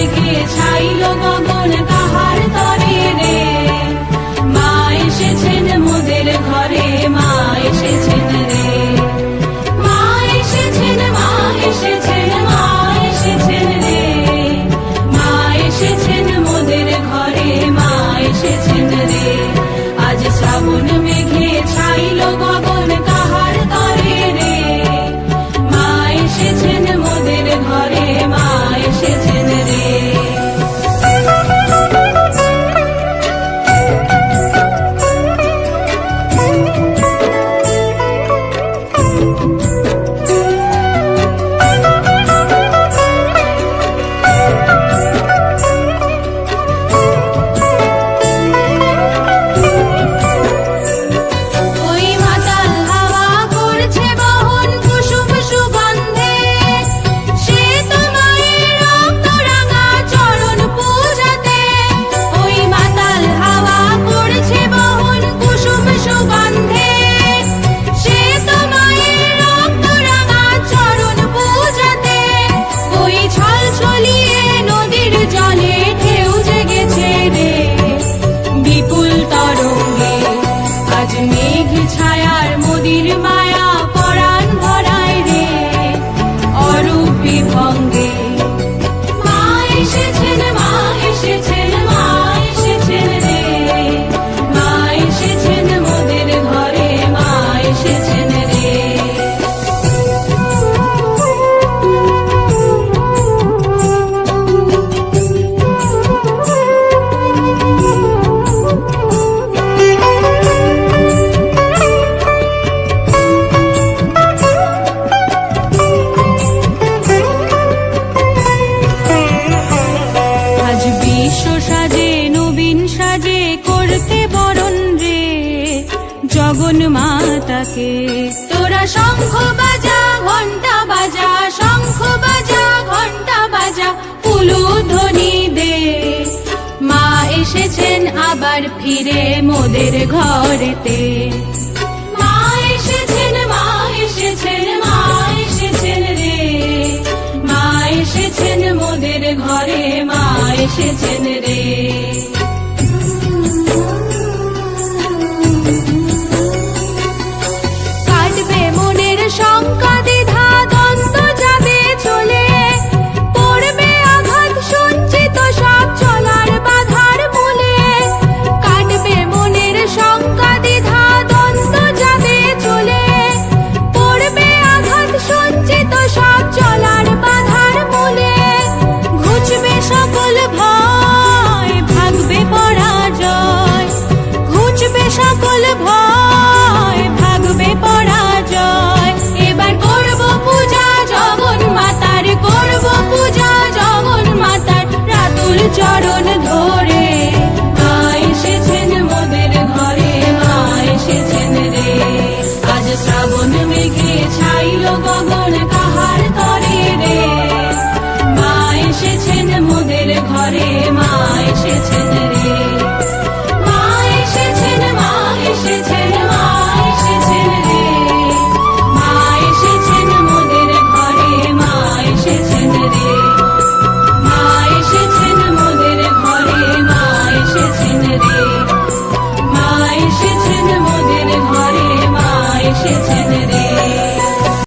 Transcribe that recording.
মেঘে ছাইল গগন কাহার তরে রে। মা এসেছেন মোদের ঘরে, মা এসেছেন রে। মা এসেছেন, মা এসেছেন, মা এসেছেন রে। মা এসেছেন মোদের ঘরে, মা এসেছেন রে। আজ শ্রাবণ মেঘে ছাইল গগন কাহার তরে রে। মা এসেছেন মোদের ঘরে, মা এসেছেন রে। ওই মাতাল হাওয়া করছে বহন কুসুম সুগন্ধে, সে তো মায়ের রক্ত রাঙা চরণ পূজাতে। ওই মাতাল হাওয়া করছে বহন কুসুম সুগন্ধে, সে তো মায়ের রক্ত রাঙা চরণ পূজাতে। ওই ছলছলিয়ে নদীর জলে ঢেউ জেগেছে রে, বিপুল তরঙ্গে। আজ মেঘ ছায়ার মোদির মায়া পরাণ ভরায় রে, অরূপ বিভঙ্গে। মা এসেছেন, মা এসেছেন, মা এসেছেন রে। মা এসেছেন মোদের ঘরে, মা এসেছেন রে। আজ বিশ্ব সাজে নবীন সাজে করতে বরণ রে, জগন মাতাকে। তোরা শঙ্খ বাজা ঘণ্টা বাজা, শঙ্খ বাজা ঘণ্টা বাজা, উলুধ্বনি দে। মা এসেছেন আবার ফিরে মোদের ঘরেতে। মা এসেছেন, মা এসেছেন, মা এসেছেন রে। মা এসেছেন মোদের ঘরে, মা এসেছেন রে। কাটবে মনের শঙ্কা দ্বিধা দ্বন্দ্ব যাবে চলে, পড়বে আঘাত সঞ্চিত সব চলার বাধার মূলে। কাটবে মনের শঙ্কা দ্বিধা দ্বন্দ্ব যাবে চলে, পড়বে আঘাত সঞ্চিত সব চলার বাধার মূলে। ঘুচবে সকল ভয়, ভাগবে পরাজয়। ঘুচবে সকল ভয়, ভাগবে পরাজয়। এবার করব পূজা জগন মাতার, করব পূজা জগন মাতার, রাতুল চরণ